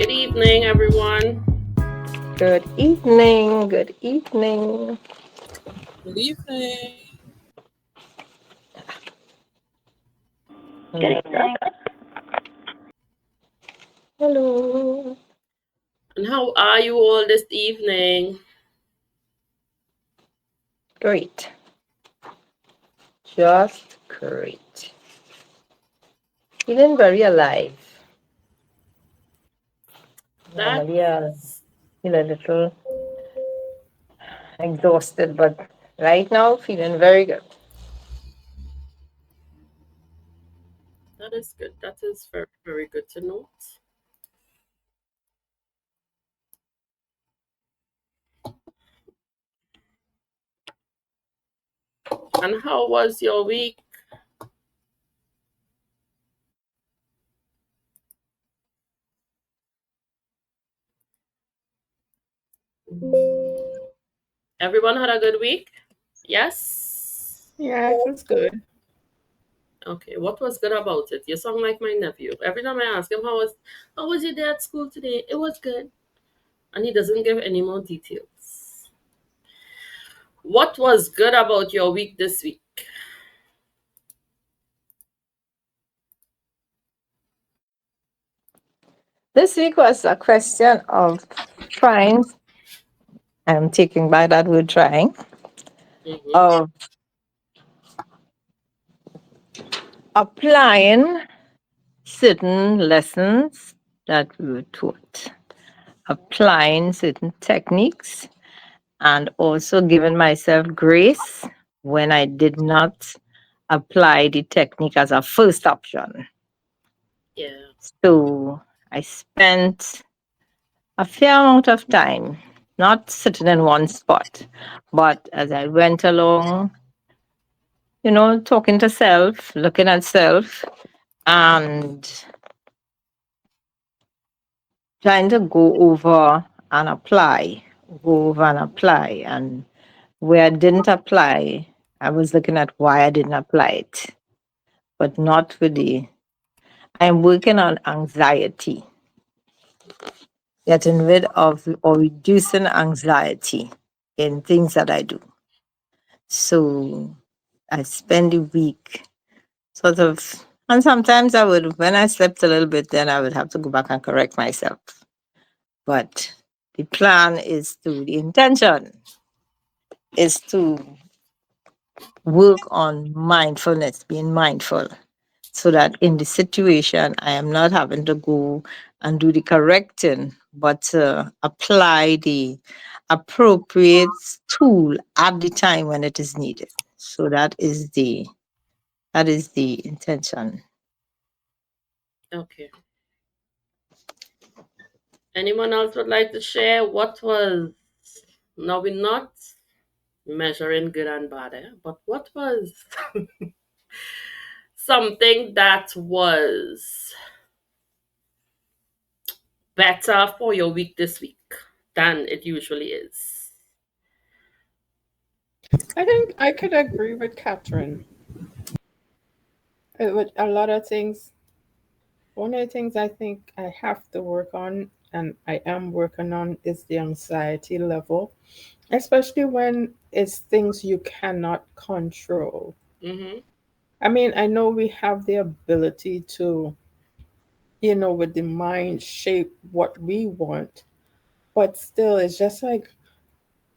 Good evening, everyone. Good evening. Good evening. Good evening. Hello. And how are you all this evening? Great. Just great. Feeling very alive. Normally, I That's feel a little exhausted, but right now, feeling very good. that is good. That is very, very good to note. And how was your week? Everyone had a good week? Yes? Yeah, it was good. Okay, what was good about it? You sound like my nephew. Every time I ask him how was your day at school today? It was good. And he doesn't give any more details. What was good about your week this week? This week was a question of trying, I'm taking by that word trying, Mm-hmm. of applying certain lessons that we were taught, applying certain techniques, and also giving myself grace when I did not apply the technique as a first option. Yeah. So I spent a fair amount of time not sitting in one spot, but as I went along, talking to self, looking at self, and trying to go over and apply, go over and apply. And where I didn't apply, I was looking at why I didn't apply it, but not with the. I'm working on anxiety, getting rid of or reducing anxiety in things that I do. So I spend the week sort of, and sometimes I would, when I slept a little bit, then I would have to go back and correct myself. But the intention is to work on mindfulness, being mindful, so that in the situation I am not having to go and do the correcting, but apply the appropriate tool at the time when it is needed. So that is the intention. Okay. Anyone else would like to share what was, now we're not measuring good and bad, but what was something that was better for your week this week than it usually is? I think I could agree with Catherine. With a lot of things, one of the things I think I have to work on, and I am working on, is the anxiety level, especially when it's things you cannot control. Mm-hmm. I mean, I know we have the ability to, with the mind shape what we want, but still, it's just like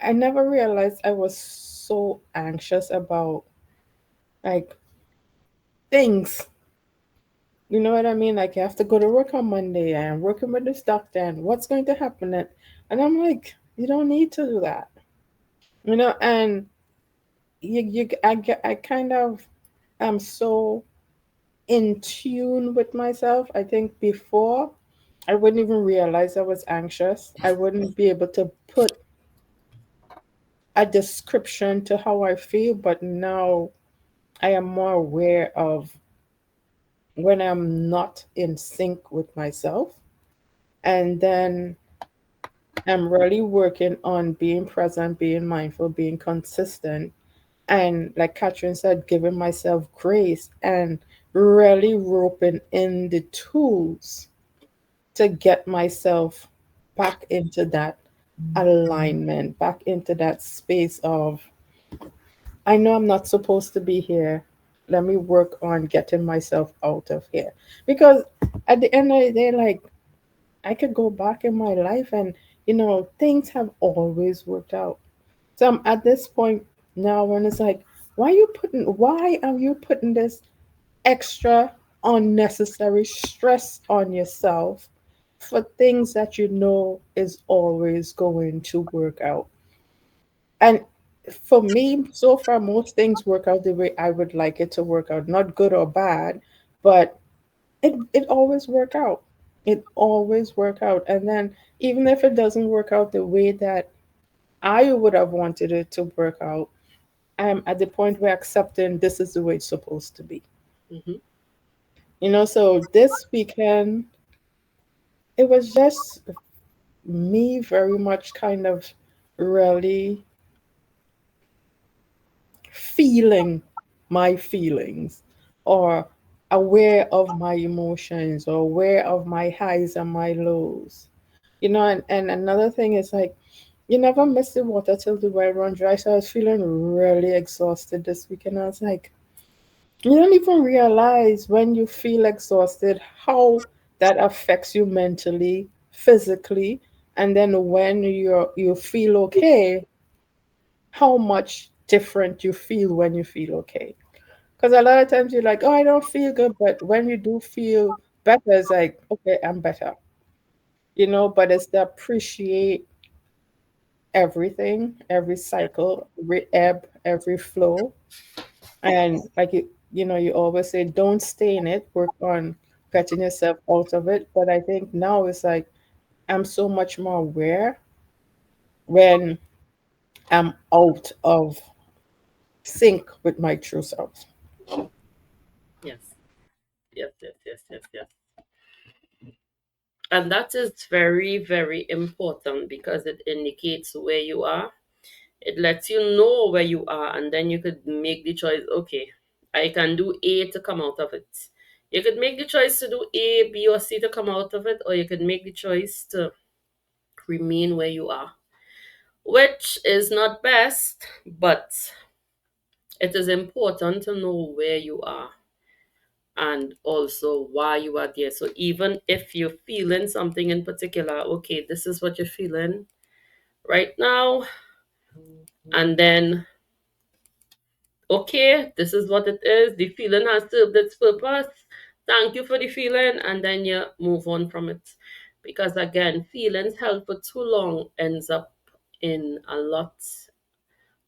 I never realized I was so anxious about like things. You know what I mean? Like you have to go to work on Monday and I'm working with this doctor and what's going to happen and I'm like, you don't need to do that. And I kind of am so in tune with myself. I think before I wouldn't even realize I was anxious. I wouldn't be able to put a description to how I feel, but now I am more aware of when I'm not in sync with myself. And then I'm really working on being present, being mindful, being consistent. And like Catherine said, giving myself grace and really roping in the tools to get myself back into that alignment, back into that space of, I know I'm not supposed to be here. Let me work on getting myself out of here. Because at the end of the day, like, I could go back in my life and, things have always worked out. So I'm at this point now when it's like, why are you putting this extra unnecessary stress on yourself for things that you know is always going to work out? And for me, so far, most things work out the way I would like it to work out. Not good or bad, but it always work out. It always work out. And then even if it doesn't work out the way that I would have wanted it to work out, I'm at the point where accepting this is the way it's supposed to be. Hmm. So this weekend, it was just me very much kind of really feeling my feelings, or aware of my emotions, or aware of my highs and my lows. And another thing is like, you never miss the water till the well run dry. So I was feeling really exhausted this weekend. I was like, you don't even realize when you feel exhausted how that affects you mentally, physically, and then when you feel okay, how much different you feel when you feel okay. Because a lot of times you're like, oh, I don't feel good, but when you do feel better, it's like, okay, I'm better. But it's to appreciate everything, every cycle, every ebb, every flow. And like you always say, don't stay in it, work on getting yourself out of it. But I think now it's like I'm so much more aware when I'm out of sync with my true self. Yes. Yes, yes, yes, yes, yes. And that is very, very important because it indicates where you are. It lets you know where you are, and then you could make the choice, okay, I can do A to come out of it. You could make the choice to do A, B, or C to come out of it, or you could make the choice to remain where you are, which is not best, but it is important to know where you are and also why you are there. So even if you're feeling something in particular, okay, this is what you're feeling right now, and then okay, this is what it is. The feeling has served its purpose. Thank you for the feeling, and then you move on from it. Because again, feelings held for too long ends up in a lot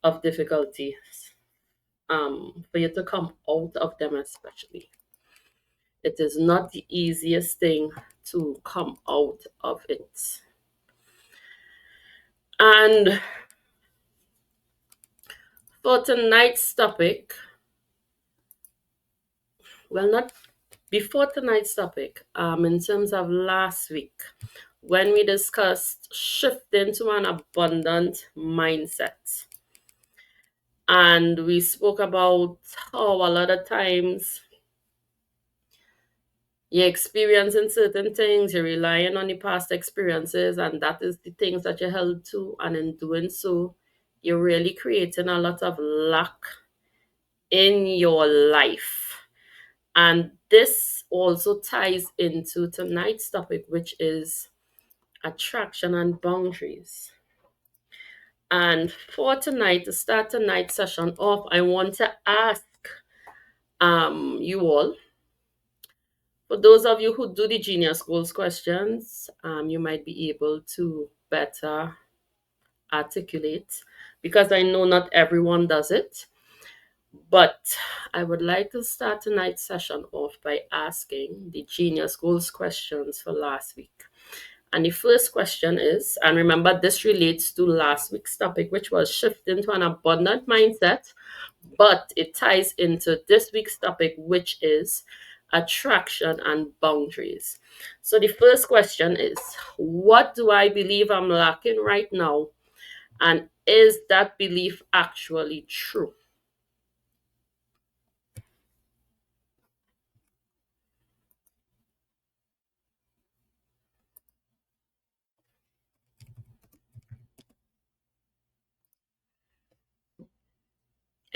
of difficulties. For you to come out of them, especially, it is not the easiest thing to come out of it. And for tonight's topic, well, not before tonight's topic, in terms of last week, when we discussed shifting to an abundant mindset. And we spoke about how a lot of times you're experiencing certain things, you're relying on the past experiences, and that is the things that you're held to. And in doing so, you're really creating a lot of lack in your life. And this also ties into tonight's topic, which is attraction and boundaries. And for tonight, to start tonight's session off, I want to ask you all, for those of you who do the Genius Goals questions, you might be able to better articulate because I know not everyone does it. But I would like to start tonight's session off by asking the Genius Goals questions for last week. And the first question is, and remember, this relates to last week's topic, which was shifting to an abundant mindset, but it ties into this week's topic, which is attraction and boundaries. So the first question is, what do I believe I'm lacking right now? And is that belief actually true?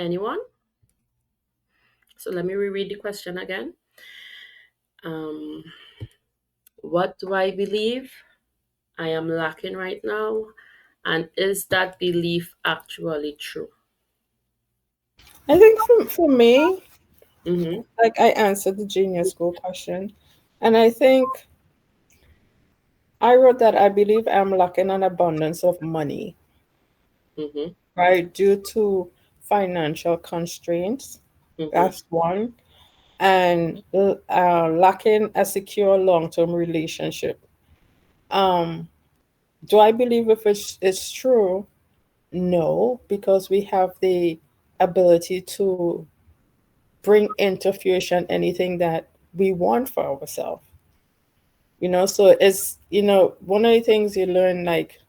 Anyone? So let me reread the question again. Um, what do I believe I am lacking right now? And is that belief actually true? I think for me, Mm-hmm. like I answered the genius school question, and I think I wrote that I believe I'm lacking an abundance of money, Mm-hmm. right, due to financial constraints. Mm-hmm. That's one. And lacking a secure long-term relationship. Um, do I believe if it's true? No, because we have the ability to bring into fruition anything that we want for ourselves. So it's one of the things you learn, like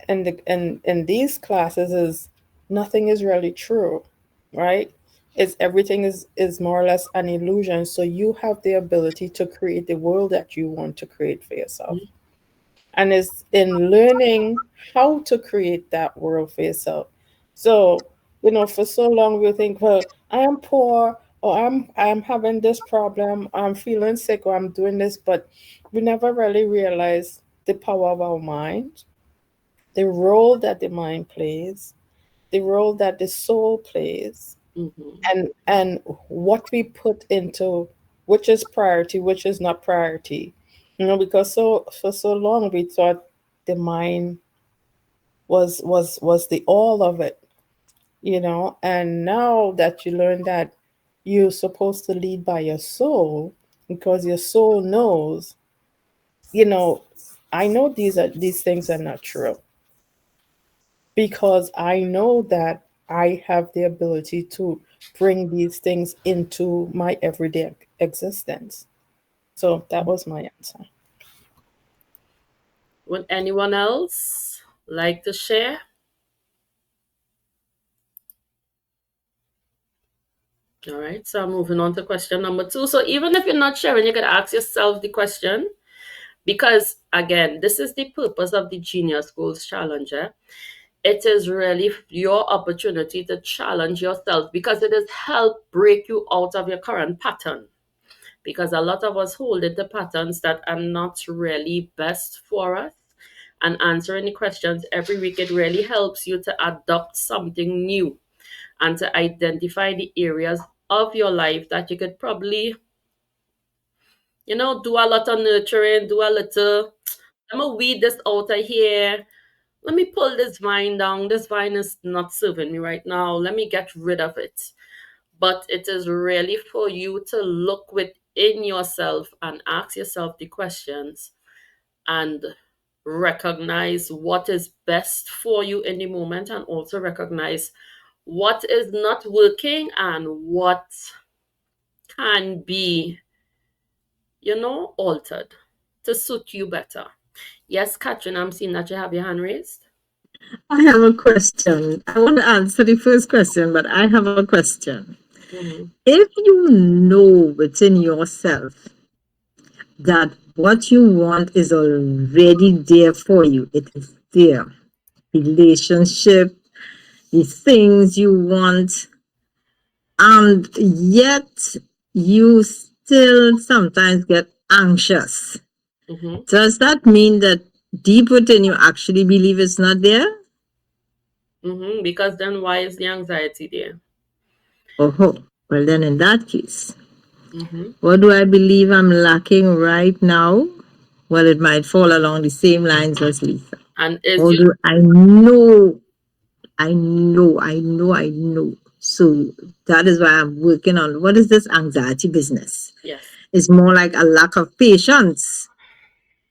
in these classes, is nothing is really true, right? It's everything is more or less an illusion. So you have the ability to create the world that you want to create for yourself. And it's in learning how to create that world for yourself. So, for so long we think, well, I am poor, or I'm having this problem, I'm feeling sick, or I'm doing this, but we never really realize the power of our mind, the role that the mind plays, the role that the soul plays, Mm-hmm. and what we put into, which is priority, which is not priority. Because for so long we thought the mind was the all of it. And now that you learn that you're supposed to lead by your soul, because your soul knows, you know I know these things are not true, because I know that I have the ability to bring these things into my everyday existence. So that was my answer. Would anyone else like to share? All right, so I'm moving on to question number two. So even if you're not sharing, you can ask yourself the question, because again, this is the purpose of the Genius Goals Challenge. It is really your opportunity to challenge yourself, because it has helped break you out of your current pattern. Because a lot of us hold into patterns that are not really best for us. And answering the questions every week, it really helps you to adopt something new and to identify the areas of your life that you could probably, do a lot of nurturing, do a little, let me weed this out of here. Let me pull this vine down. This vine is not serving me right now. Let me get rid of it. But it is really for you to look within yourself and ask yourself the questions and recognize what is best for you in the moment, and also recognize what is not working and what can be, altered to suit you better. Yes, Catherine, I'm seeing that you have your hand raised. I have a question. I want to answer the first question, but I have a question. Mm-hmm. If you know within yourself that what you want is already there for you, it is there. Relationship, the things you want, and yet you still sometimes get anxious. Mm-hmm. Does that mean that deep within you actually believe it's not there? Mm-hmm. Because then why is the anxiety there? Oh, well, then in that case, Mm-hmm. what do I believe I'm lacking right now? Well, it might fall along the same lines as Lisa. And is you Although I know. So that is why I'm working on what is this anxiety business? yes. It's more like a lack of patience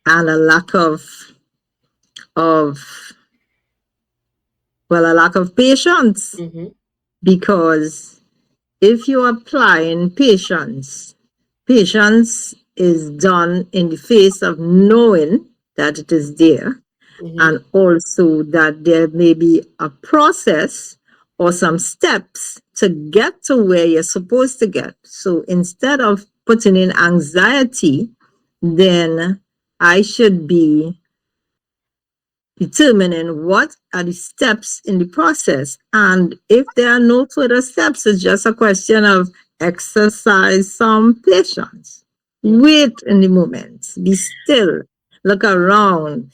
and a lack of a lack of patience. Mm-hmm. Because if you apply in patience, patience is done in the face of knowing that it is there, Mm-hmm. and also that there may be a process or some steps to get to where you're supposed to get. So instead of putting in anxiety, then I should be determining what are the steps in the process. And if there are no further steps, it's just a question of exercise some patience. Mm-hmm. Wait in the moment. Be still. Look around.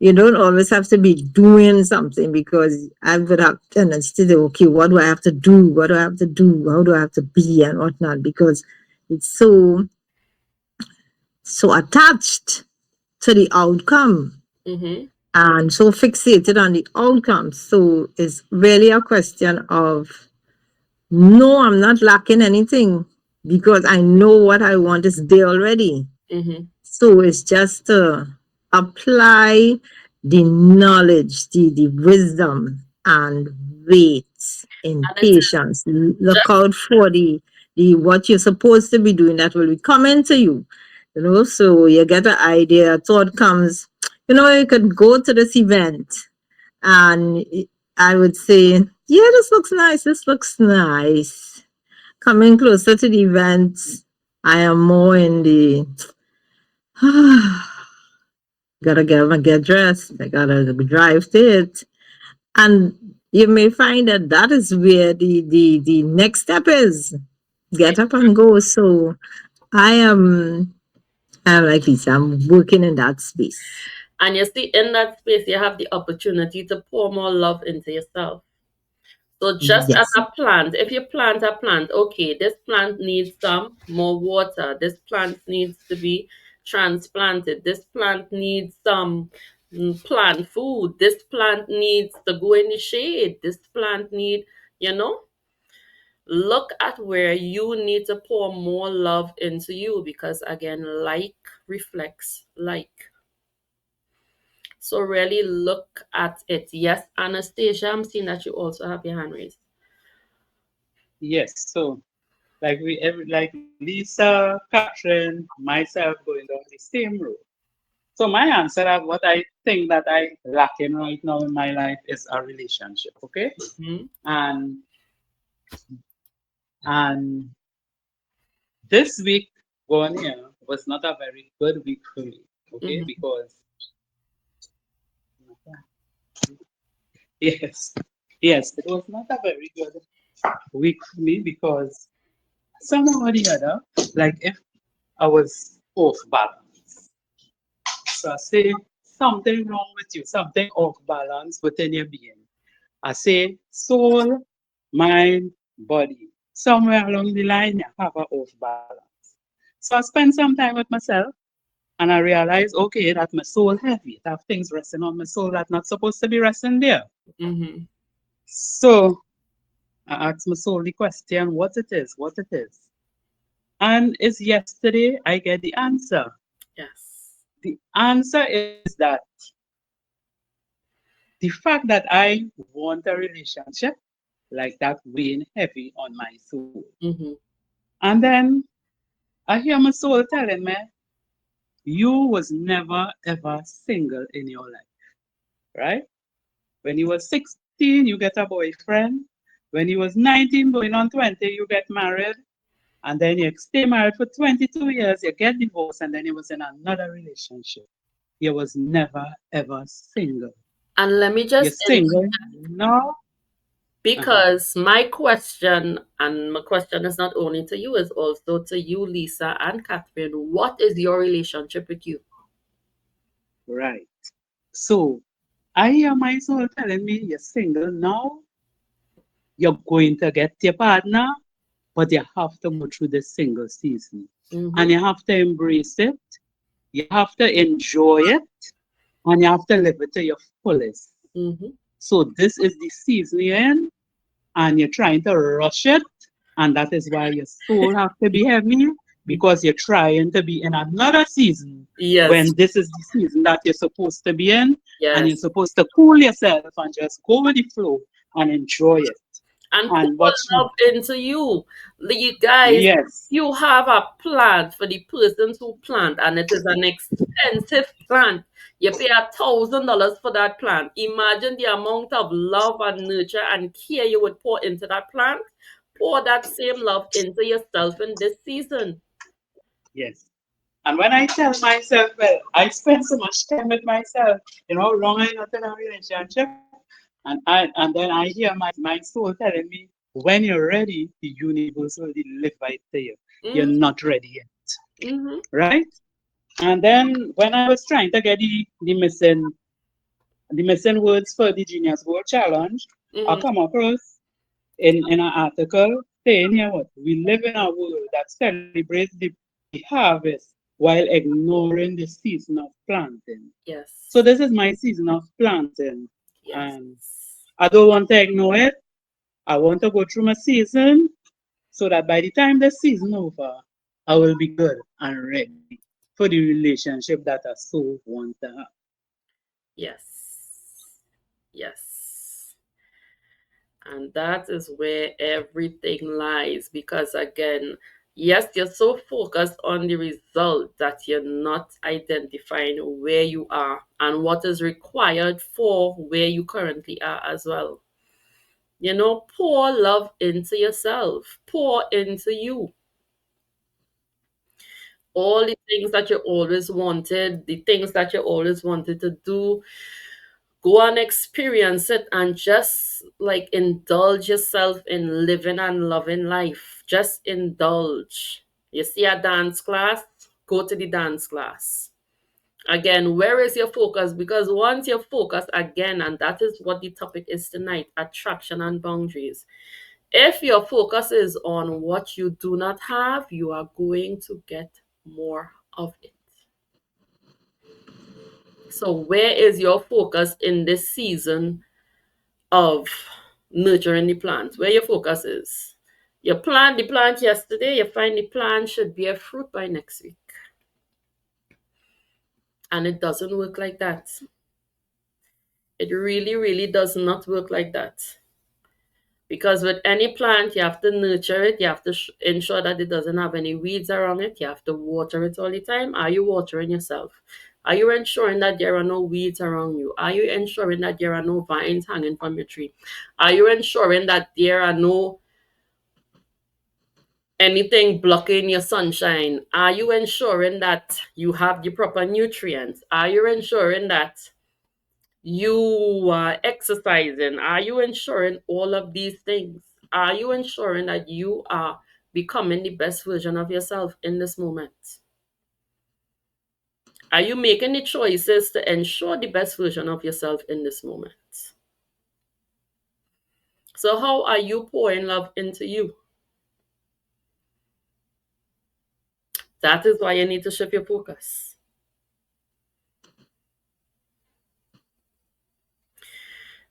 You don't always have to be doing something, because I would have tendency to say, okay, what do I have to do? What do I have to do? How do I have to be and whatnot? Because it's so attached to the outcome Mm-hmm. and so fixated on the outcome. So it's really a question of, no, I'm not lacking anything, because I know what I want is there already. Mm-hmm. So it's just to apply the knowledge, the wisdom, and wait in And it is patience. Look just out for the what you're supposed to be doing that will be coming to you. So you get an idea, a thought comes, you could go to this event, and I would say, yeah, this looks nice, this looks nice. Coming closer to the event, I am more in the get dressed. I gotta drive to it, and you may find that that is where the next step is. Get up and go. So I am. I'm like Lisa. I'm working in that space. and you see in that space you have the opportunity to pour more love into yourself. So just as Yes. a plant, if you plant a plant, okay, this plant needs some more water. This plant needs to be transplanted. This plant needs some plant food. This plant needs to go in the shade. This plant need, you know, look at where you need to pour more love into you, because again, like reflects like. So really look at it. Yes, Anastasia, I'm seeing that you also have your hand raised. Yes. So like Lisa, Catherine, myself going down the same road. So my answer of what I think that I lacking right now in my life is a relationship. Okay. Hmm. And and this week going here was not a very good week for me. Okay, Hmm. because yes, yes, it was not a very good week for me because somehow or the other, like if I was off balance. So I say something wrong with you, something off balance within your being. I say soul, mind, body. Somewhere along the line, you have a off balance. So I spent some time with myself and I realized, okay, that my soul heavy. I have things resting on my soul that not supposed to be resting there. Hmm. So I asked my soul the question, what it is. And it's yesterday I get the answer. Yes. The answer is that the fact that I want a relationship like that weighing heavy on my soul. Hmm. And then I hear my soul telling me, you was never ever single in your life, right? When you was 16, you get a boyfriend. When you was 19, going on 20, you get married. And then you stay married for 22 years, you get divorced, and then you was in another relationship. You was never ever single. And let me You're just single now. Uh-huh. because my question, and my question is not only to you, is also to you, Lisa and Catherine. What is your relationship with you? Right. So I hear my soul telling me you're single now. You're going to get your partner, but you have to go through the single season. And Mm-hmm. you have to embrace it. You have to enjoy it. And you have to live it to your fullest. Mm-hmm. So this is the season you're in, and you're trying to rush it, and that is why your soul have to be heavy because you're trying to be in another season Yes. when this is the season that you're supposed to be in, and you're Yes. supposed to cool yourself and just go with the flow and enjoy it. And pour And what you, love into you. You guys, yes, you have a plant for the persons who plant, and it is an expensive plant. You pay $1,000 for that plant. Imagine the amount of love and nurture and care you would pour into that plant. Pour that same love into yourself in this season. yes, And when I tell myself, well, I spend so much time with myself, long I not in a relationship, and then I hear my soul telling me, when you're ready, the universe will deliver it to you. You're Mm-hmm. not ready yet, Mm-hmm. right? And then when I was trying to get the missing words for the Genius World Challenge, I Mm-hmm. come across in an article saying here what we live in a world that celebrates the harvest while ignoring the season of planting. So Yes. this is my season of planting, Yes. and I don't want to ignore it. I want to go through my season so that by the time the season over, I will be good and ready for the relationship that I so want to have. Yes. Yes. And that is where everything lies. Because again, yes, you're so focused on the result that you're not identifying where you are and what is required for where you currently are as well. Pour love into yourself, pour into you. All the things that you always wanted, the things that you always wanted to do, go and experience it and just like indulge yourself in living and loving life. Just indulge. You see a dance class, go to the dance class. Again, where is your focus? Because once you're focused again, and that is what the topic is tonight, attraction and boundaries. If your focus is on what you do not have, you are going to get more of it. So, where is your focus in this season of nurturing the plant? Where your focus is? You plant the plant yesterday, you find the plant should bear fruit by next week. And it doesn't work like that. It really, really does not work like that. Because with any plant, you have to nurture it. You have to ensure that it doesn't have any weeds around it. You have to water it all the time. Are you watering yourself? Are you ensuring that there are no weeds around you? Are you ensuring that there are no vines hanging from your tree? Are you ensuring that there are no anything blocking your sunshine? Are you ensuring that you have the proper nutrients? Are you ensuring that you are exercising? Are you ensuring all of these things? Are you ensuring that you are becoming the best version of yourself in this moment? Are you making the choices to ensure the best version of yourself in this moment? So, how are you pouring love into you? That is why you need to shift your focus.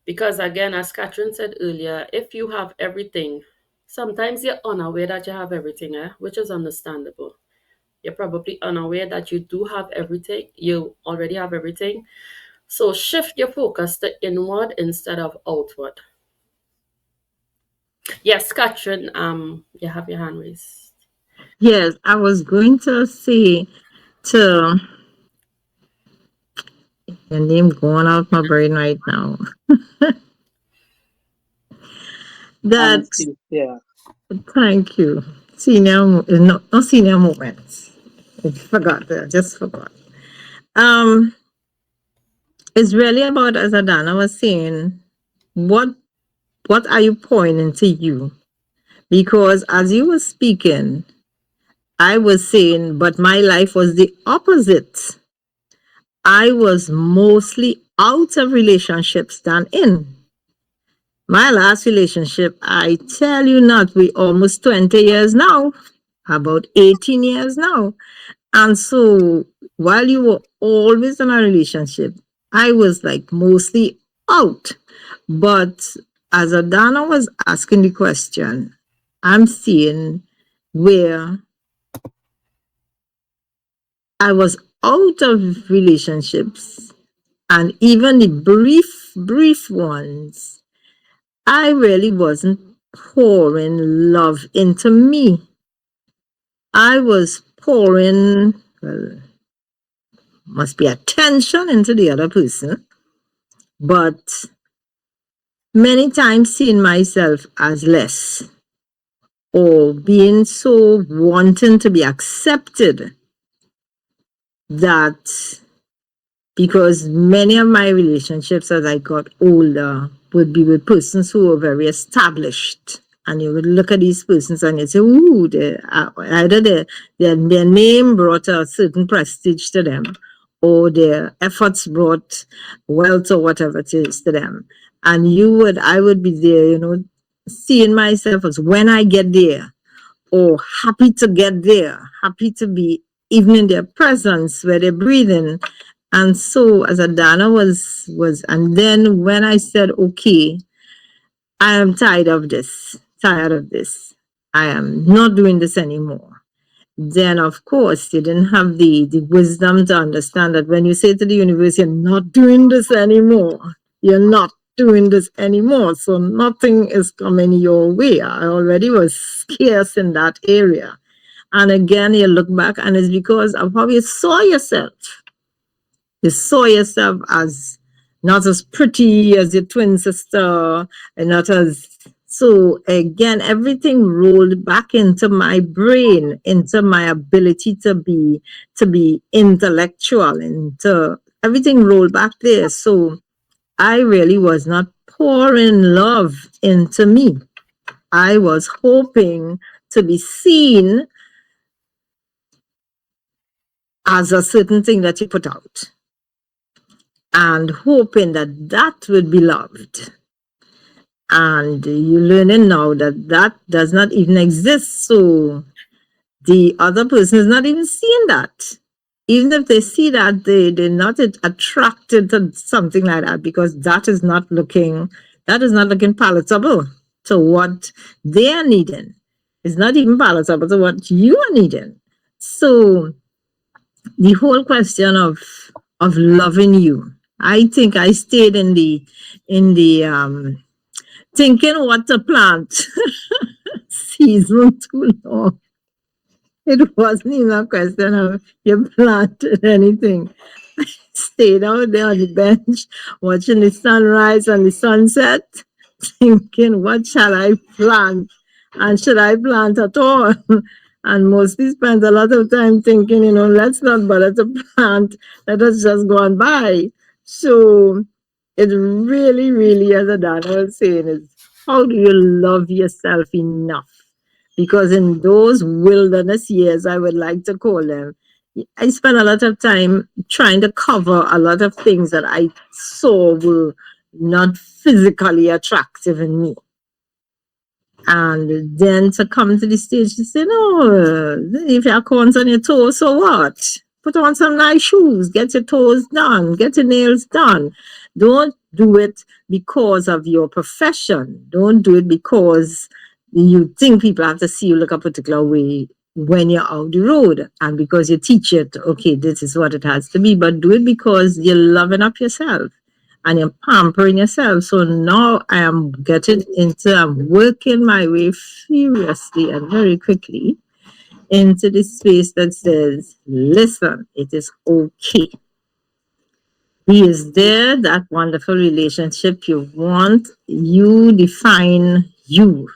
Because, again, as Catherine said earlier, if you have everything, sometimes you're unaware that you have everything, which is understandable. You're probably unaware that you do have everything. You already have everything. So shift your focus to inward instead of outward. Yes, Katrin, you have your hand raised. Yes, I was going to say to your name going out my brain right now. That Anesthesia. thank you. Senior, no, not senior moments. I forgot. I just forgot. Um, it's really about, as Adana was saying, what what are you pouring into you? Because as you were speaking, I was saying, but my life was the opposite. I was mostly out of relationships than in. My last relationship, I tell you not, we almost 20 years now, about 18 years now. And so while you were always in a relationship, I was like mostly out. But as Adana was asking the question, I'm seeing where I was out of relationships and even the brief ones, I really wasn't pouring love into me. I was pouring, well, must be attention into the other person, but many times seeing myself as less or being so wanting to be accepted that because many of my relationships as I got older would be with persons who were very established. And you would look at these persons and you say, ooh, either their name brought a certain prestige to them, or their efforts brought wealth or whatever it is to them. And I would be there, seeing myself as when I get there, or happy to get there, happy to be even in their presence where they're breathing. And so as Adana was and then when I said, okay, I am tired of this, tired of this. I am not doing this anymore. Then of course you didn't have the wisdom to understand that when you say to the universe, you're not doing this anymore, you're not doing this anymore. So nothing is coming your way. I already was scarce in that area. And again, you look back and it's because of how you saw yourself. You saw yourself as not as pretty as your twin sister, and not as so again, everything rolled back into my brain, into my ability to be intellectual, into everything rolled back there. So I really was not pouring love into me. I was hoping to be seen as a certain thing that you put out and hoping that that would be loved. And you're learning now that that does not even exist. So the other person is not even seeing that. Even if they see that, they're not attracted to something like that because that is not looking palatable to what they are needing. It's not even palatable to what you are needing. So the whole question of loving you. I think I stayed in the thinking what to plant season too long. It wasn't even a question of you planted anything. Stayed out there on the bench watching the sunrise and the sunset, thinking, what shall I plant? And should I plant at all? And mostly spent a lot of time thinking, let's not bother to plant. Let us just go on by. So it really, really, as Adana was saying, is how do you love yourself enough? Because in those wilderness years, I would like to call them, I spent a lot of time trying to cover a lot of things that I saw were not physically attractive in me. And then to come to the stage to say, no, if your corns on your toes, so what? Put on some nice shoes, get your toes done, get your nails done. Don't do it because of your profession. Don't do it because you think people have to see you look a particular way when you're out the road and because you teach it, okay, this is what it has to be, but do it because you're loving up yourself and you're pampering yourself. So now I'm working my way furiously and very quickly into this space that says, listen, it is okay. He is there, that wonderful relationship you want. You define you.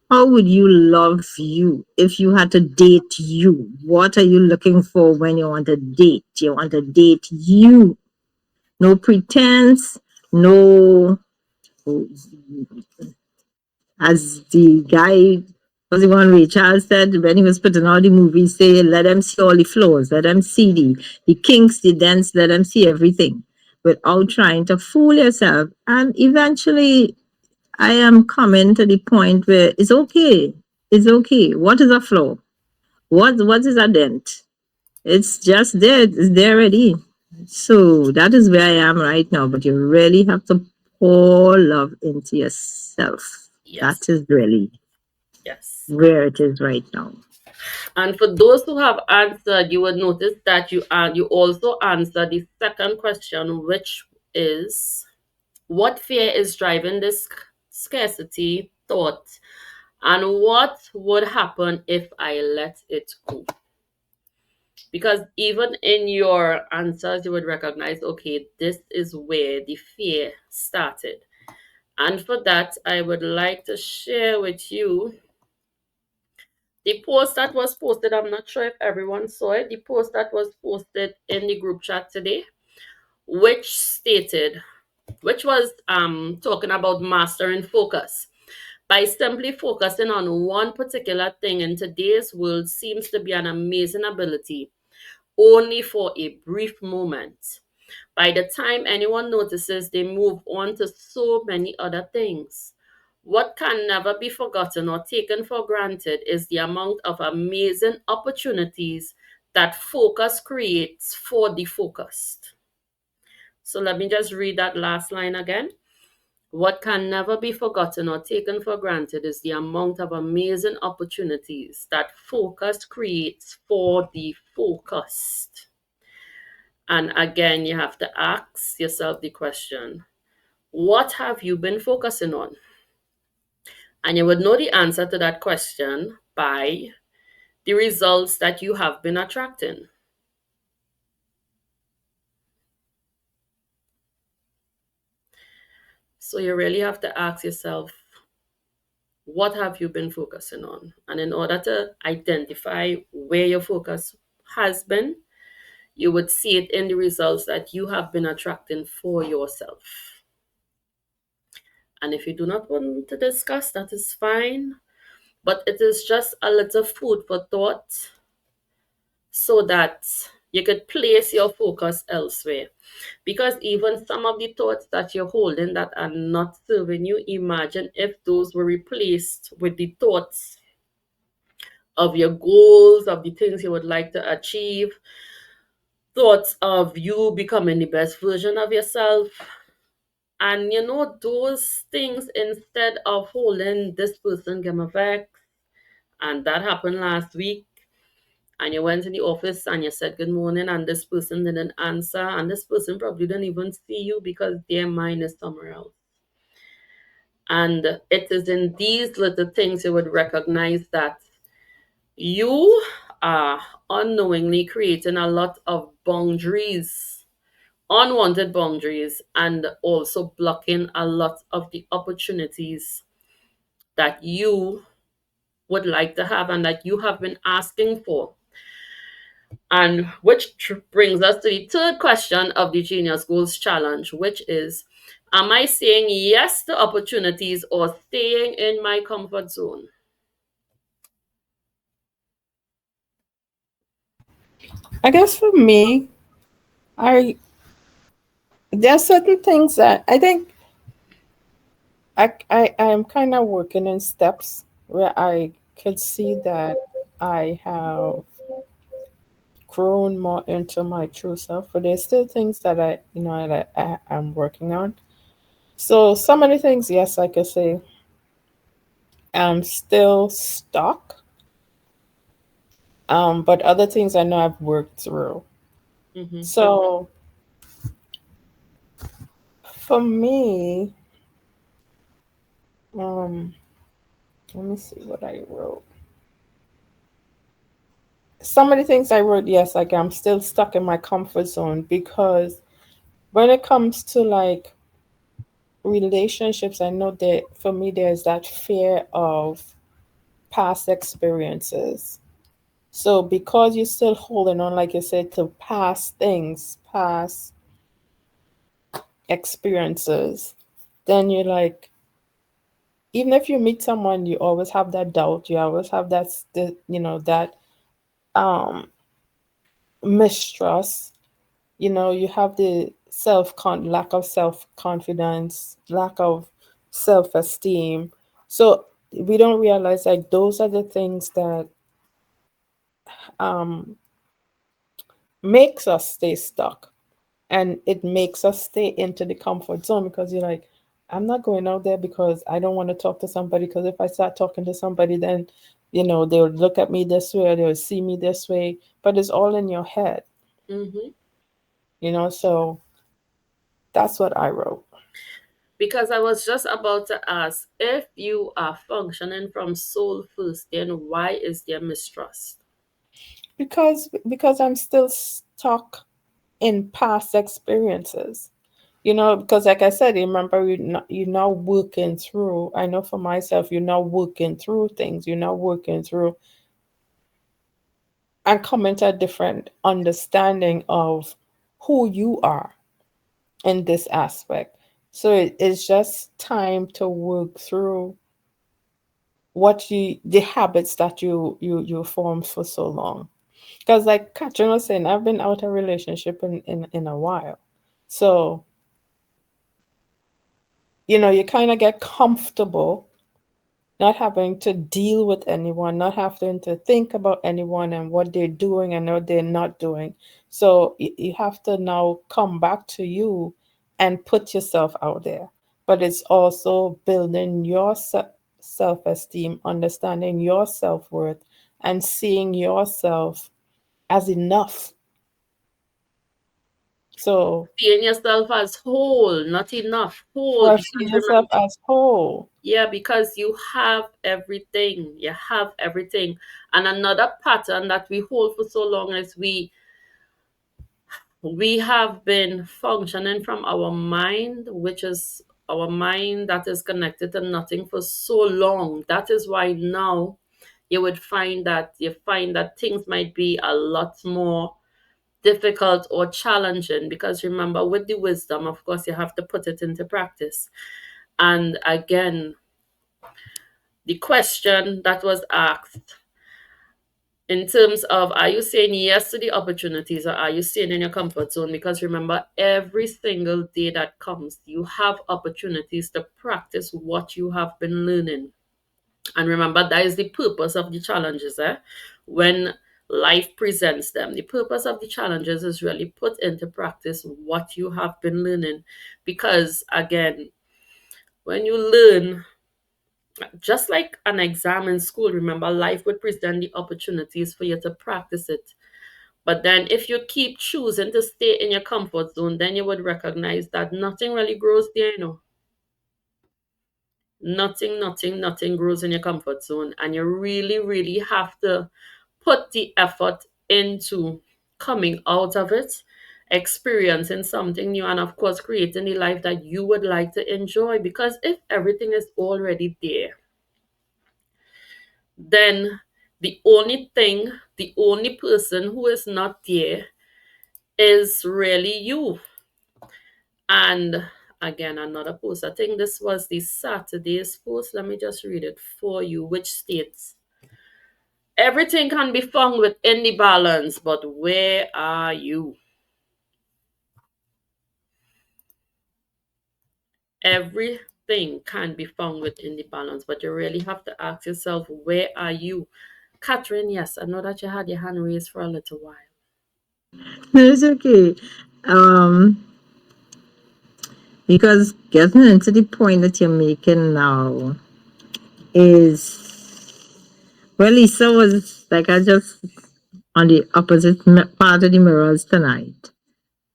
How would you love you if you had to date you? What are you looking for when you want to date? You want to date you. No pretense, no, as the guy, was the one Ray Charles said when he was putting all the movies, say, let them see all the flaws, let them see the kinks, the dents, let them see everything without trying to fool yourself. And eventually, I am coming to the point where it's okay. It's okay. What is a flaw? What is a dent? It's just there. It's there already. So that is where I am right now. But you really have to pour love into yourself. That Yes. is really Yes. where it is right now. And for those who have answered, you will notice that you also answered the second question, which is what fear is driving this scarcity thought, and what would happen if I let it go? Because even in your answers, you would recognize, okay, this is where the fear started. And for that, I would like to share with you The post that was posted, I'm not sure if everyone saw it. The post that was posted in the group chat today, which stated, which was talking about mastering focus. By simply focusing on one particular thing in today's world seems to be an amazing ability, only for a brief moment. By the time anyone notices, they move on to so many other things. What can never be forgotten or taken for granted is the amount of amazing opportunities that focus creates for the focused. So let me just read that last line again. What can never be forgotten or taken for granted is the amount of amazing opportunities that focus creates for the focused. And again, you have to ask yourself the question, what have you been focusing on? And you would know the answer to that question by the results that you have been attracting. So you really have to ask yourself, what have you been focusing on? And in order to identify where your focus has been, you would see it in the results that you have been attracting for yourself. And if you do not want to discuss, that is fine. But it is just a little food for thought so that you could place your focus elsewhere. Because even some of the thoughts that you're holding that are not serving you, imagine if those were replaced with the thoughts of your goals, of the things you would like to achieve, thoughts of you becoming the best version of yourself. And those things, instead of holding this person gave me vex, and that happened last week, and you went in the office and you said good morning, and this person didn't answer, and this person probably didn't even see you because their mind is somewhere else. And it is in these little things you would recognize that you are unknowingly creating a lot of boundaries, unwanted boundaries, and also blocking a lot of the opportunities that you would like to have and that you have been asking for. And which brings us to the third question of the Genius Goals Challenge, which is, am I saying yes to opportunities or staying in my comfort zone? I guess for me, I there are certain things that I think I am kind of working in steps where I could see that I have grown more into my true self, but there's still things that that I'm working on. So some of the things, yes, I could say I'm still stuck. But other things I know I've worked through. Mm-hmm. So for me, um, let me see what I wrote. Some of the things I wrote, yes, like I'm still stuck in my comfort zone because when it comes to like relationships, I know that for me there's that fear of past experiences. So because you're still holding on, like you said, to past things, past experiences, then you're like, even if you meet someone, you always have that doubt. You always have that um mistrust. You have the lack of self confidence, lack of self esteem. So we don't realize like those are the things that um makes us stay stuck, and it makes us stay into the comfort zone because you're like, I'm not going out there because I don't want to talk to somebody, because if I start talking to somebody, then they'll look at me this way or they'll see me this way, but it's all in your head. Mm-hmm. So that's what I wrote. Because I was just about to ask, if you are functioning from soul first, then why is there mistrust? Because I'm still stuck in past experiences. Because like I said, remember, you're now working through. I know for myself, you're now working through things. You're now working through and come into a different understanding of who you are in this aspect. So it's just time to work through what you the habits that you formed for so long. Because like Catherine was saying, I've been out of relationship in a while. So, you kind of get comfortable not having to deal with anyone, not having to think about anyone and what they're doing and what they're not doing. So you have to now come back to you and put yourself out there. But it's also building your self esteem, understanding your self worth, and seeing yourself as enough. So, Seeing yourself as whole, not enough, whole. or Because seeing remember, yourself as whole. yeah, because you have everything. You have everything. And another pattern that we hold for so long is we have been functioning from our mind, which is our mind that is connected to nothing for so long. That is why now you find that things might be a lot more difficult or challenging, because remember, with the wisdom, of course, you have to put it into practice. And again, the question that was asked in terms of, are you saying yes to the opportunities, or are you staying in your comfort zone? Because remember, every single day that comes, you have opportunities to practice what you have been learning. And remember, that is the purpose of the challenges. When life presents them, the purpose of the challenges is really put into practice what you have been learning. Because again, when you learn, just like an exam in school, remember, life would present the opportunities for you to practice it. But then if you keep choosing to stay in your comfort zone, then you would recognize that nothing really grows there. Nothing grows in your comfort zone. And you really, really have to put the effort into coming out of it, experiencing something new, and of course, creating the life that you would like to enjoy. Because if everything is already there, then the only person who is not there is really you. And again, another post. I think this was the Saturday's post. Let me just read it for you, which states, everything can be found within the balance, but where are you? Everything can be found within the balance, but you really have to ask yourself, where are you? Catherine, yes, I know that you had your hand raised for a little while. No, it's okay. Um, because getting into the point that you're making now is, well, Lisa was like, I just on the opposite part of the mirrors tonight.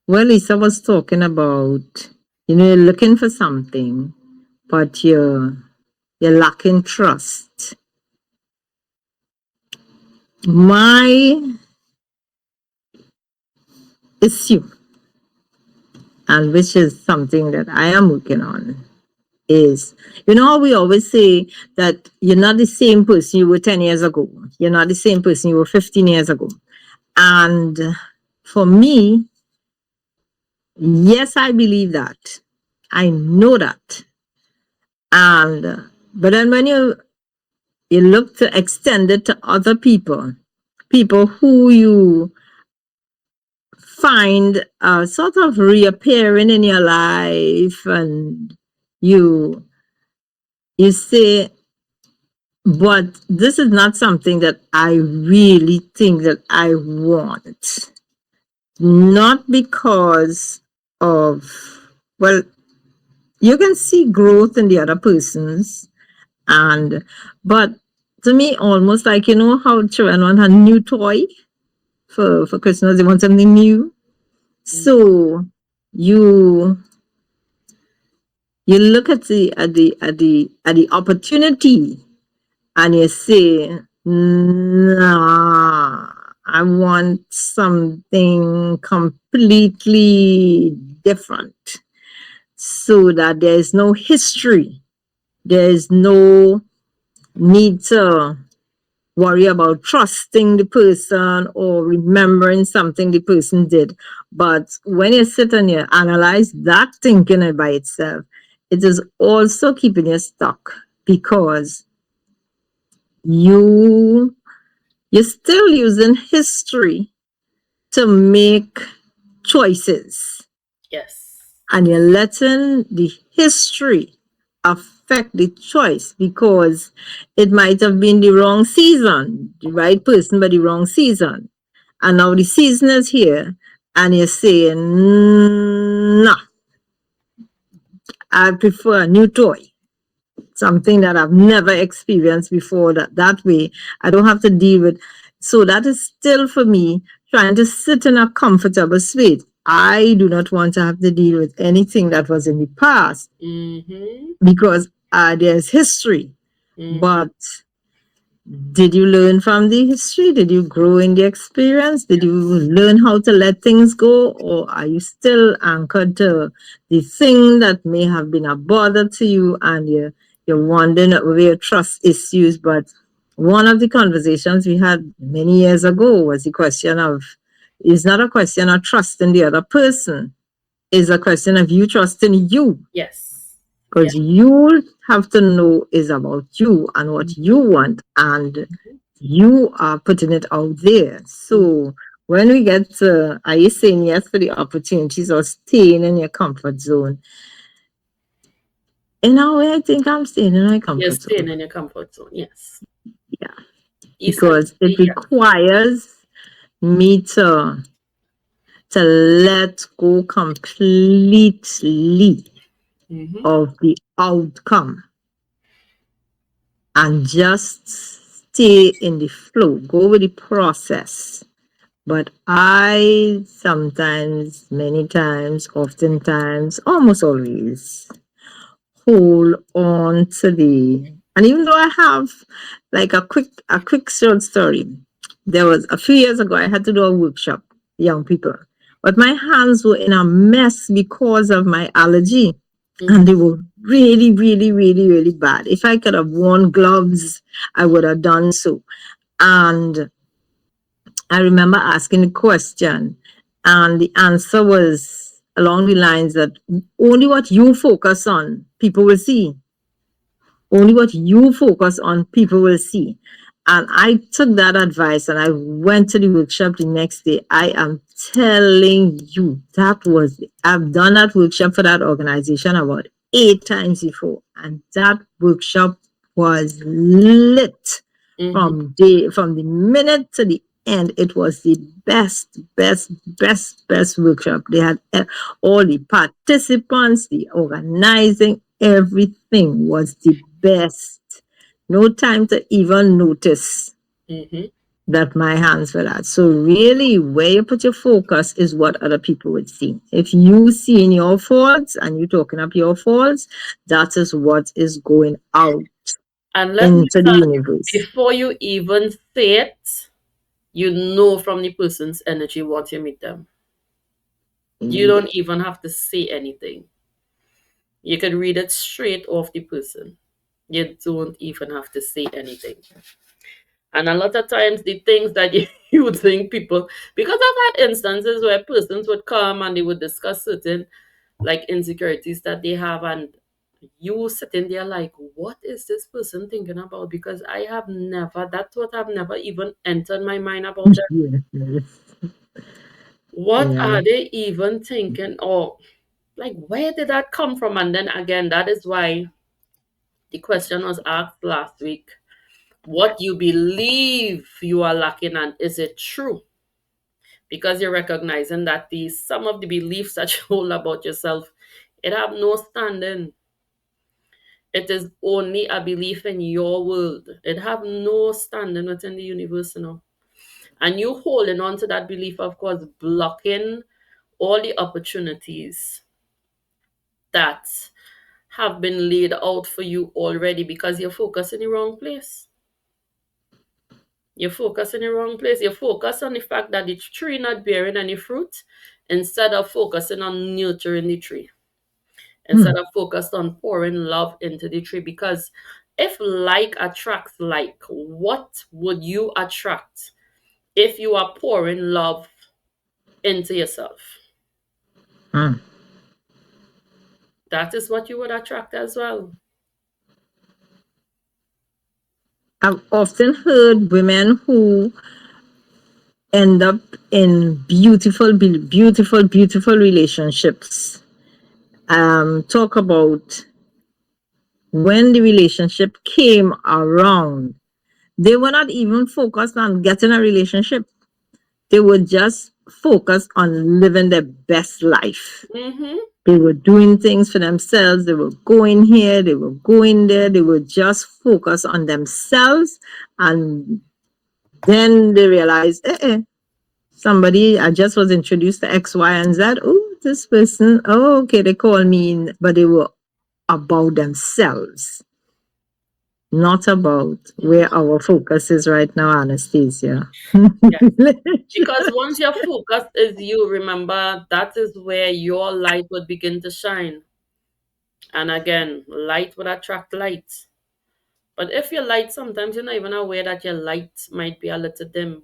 Well, Lisa was talking about, you're looking for something, but you're lacking trust. My issue, and which is something that I am working on, is, how we always say that you're not the same person you were 10 years ago. You're not the same person you were 15 years ago. And for me, yes, I believe that. I know that. And but then when you look to extend it to other people, people who you find sort of reappearing in your life, and you you say, but this is not something that I really think that I want. Not because of, well, you can see growth in the other persons, and but to me, almost like, how children want a new toy for Christmas, they want something new. So you you look at the opportunity, and you say, nah, I want something completely different, so that there is no history, there is no need to worry about trusting the person or remembering something the person did. But when you sit and you analyze that thinking it by itself, it is also keeping you stuck because you you're still using history to make choices, Yes. and you're letting the history affect the choice because it might have been the wrong season, the right person, but the wrong season. And now the season is here, and you're saying, no, I prefer a new toy, something that I've never experienced before. That way, I don't have to deal with. So that is still for me trying to sit in a comfortable space. I do not want to have to deal with anything that was in the past Mm-hmm. because there's history. Mm-hmm. But did you learn from the history? Did you grow in the experience? Did you learn how to let things go? Or are you still anchored to the thing that may have been a bother to you and you're wondering where your trust issues? But one of the conversations we had many years ago was the question of, it's not a question of trusting the other person, it's a question of you trusting you, Yes. because Yes. you have to know is about you and what you Mm-hmm. want, and you are putting it out there. Mm-hmm. So when we get to, are you saying yes for the opportunities or staying in your comfort zone? In a way, I think I'm staying in my You're comfort staying zone. in your comfort zone. Yes. Yeah, because Essentially, it yes. requires me to let go completely Mm-hmm. of the outcome and just stay in the flow, go with the process. But I sometimes, many times, oftentimes, almost always hold on to the, and even though I have like a quick short story, there was a few years ago I had to do a workshop, young people. But my hands were in a mess because of my allergy, Mm-hmm. and they were really, really, really, really bad. If I could have worn gloves, I would have done so. And I remember asking the question, and the answer was along the lines that only what you focus on, people will see. Only what you focus on, people will see. And I took that advice and I went to the workshop the next day. I am telling you, I've done that workshop for that organization about 8 times before. And that workshop was lit Mm-hmm. from the minute to the end. It was the best, best, best, best workshop. They had all the participants, the organizing, everything was the best. No time to even notice Mm-hmm. that my hands were at. So really, where you put your focus is what other people would see. If you see in your faults and you talking up your faults, that is what is going out And let me into the tell you, universe. before you even say it, you know from the person's energy what you meet them. You Yeah. don't even have to say anything. You can read it straight off the person. You don't even have to say anything. And a lot of times, the things that you would think people, because I've had instances where persons would come and they would discuss certain like insecurities that they have, and you sitting there like, what is this person thinking about? Because I have never, that thought have never even entered my mind about them. Yes. What Yeah. are they even thinking? Or like, where did that come from? And then again, that is why the question was asked last week, what you believe you are lacking, and is it true? Because you're recognizing that the some of the beliefs that you hold about yourself, it have no standing. It is only a belief in your world. It have no standing within the universe, And you holding on to that belief, of course, blocking all the opportunities that have been laid out for you already because you're focused in the wrong place. You focus in the wrong place. You focus on the fact that the tree not bearing any fruit instead of focusing on nurturing the tree. Hmm. Instead of focused on pouring love into the tree, because If like attracts like, what would you attract if you are pouring love into yourself? Hmm. That is what you would attract as well. I've often heard women who end up in beautiful relationships talk about when the relationship came around, they were not even focused on getting a relationship. They were just focused on living their best life. Mm-hmm. They were doing things for themselves. They were going here, they were going there. They were just focused on themselves. And then they realized, somebody, I just was introduced to X, Y, and Z. Oh, this person, oh, okay, they call me. But they were about themselves, not about where Mm-hmm. our focus is right now, Anastasia. Yes. Because once your focus is you, remember, that is where your light would begin to shine. And again, light would attract light. But if your light, sometimes you're not even aware that your light might be a little dim.